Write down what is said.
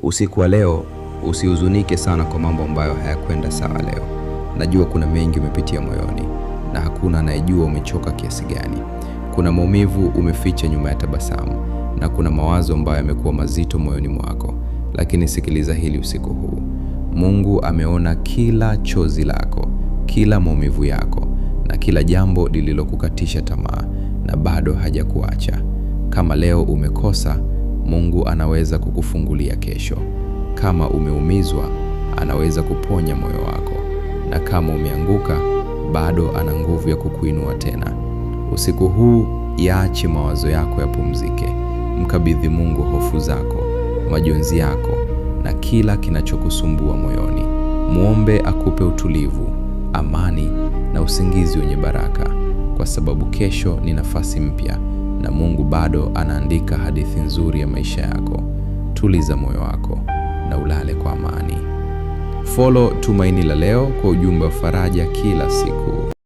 Usiku wa leo usihuzunike sana kwa mambo ambayo hayakwenda sawa leo. Najua kuna mengi umepitia moyoni na hakuna anayejua umechoka kiasi gani. Kuna maumivu umeficha nyuma ya tabasamu na kuna mawazo ambayo yamekuwa mazito moyoni mwako. Lakini sikiliza hili usiku huu. Mungu ameona kila chozi lako, kila maumivu yako na kila jambo lililokukatisha tamaa na bado hajakuacha. Kama leo umekosa, Mungu anaweza kukufungulia kesho. Kama umeumizwa, anaweza kuponya moyo wako. Na kama umeanguka, bado ana nguvu ya kukuinua tena. Usiku huu, yaache mawazo yako yapumzike. Mkabidhi Mungu hofu zako, majonzi yako na kila kinachokusumbua moyoni. Muombe akupe utulivu, amani na usingizi wenye baraka, kwa sababu kesho ni nafasi mpya na Mungu bado anaandika hadithi nzuri ya maisha yako. Tuliza moyo wako na ulale kwa amani. Follow Tumaini la Leo kwa ujumbe wa faraja kila siku.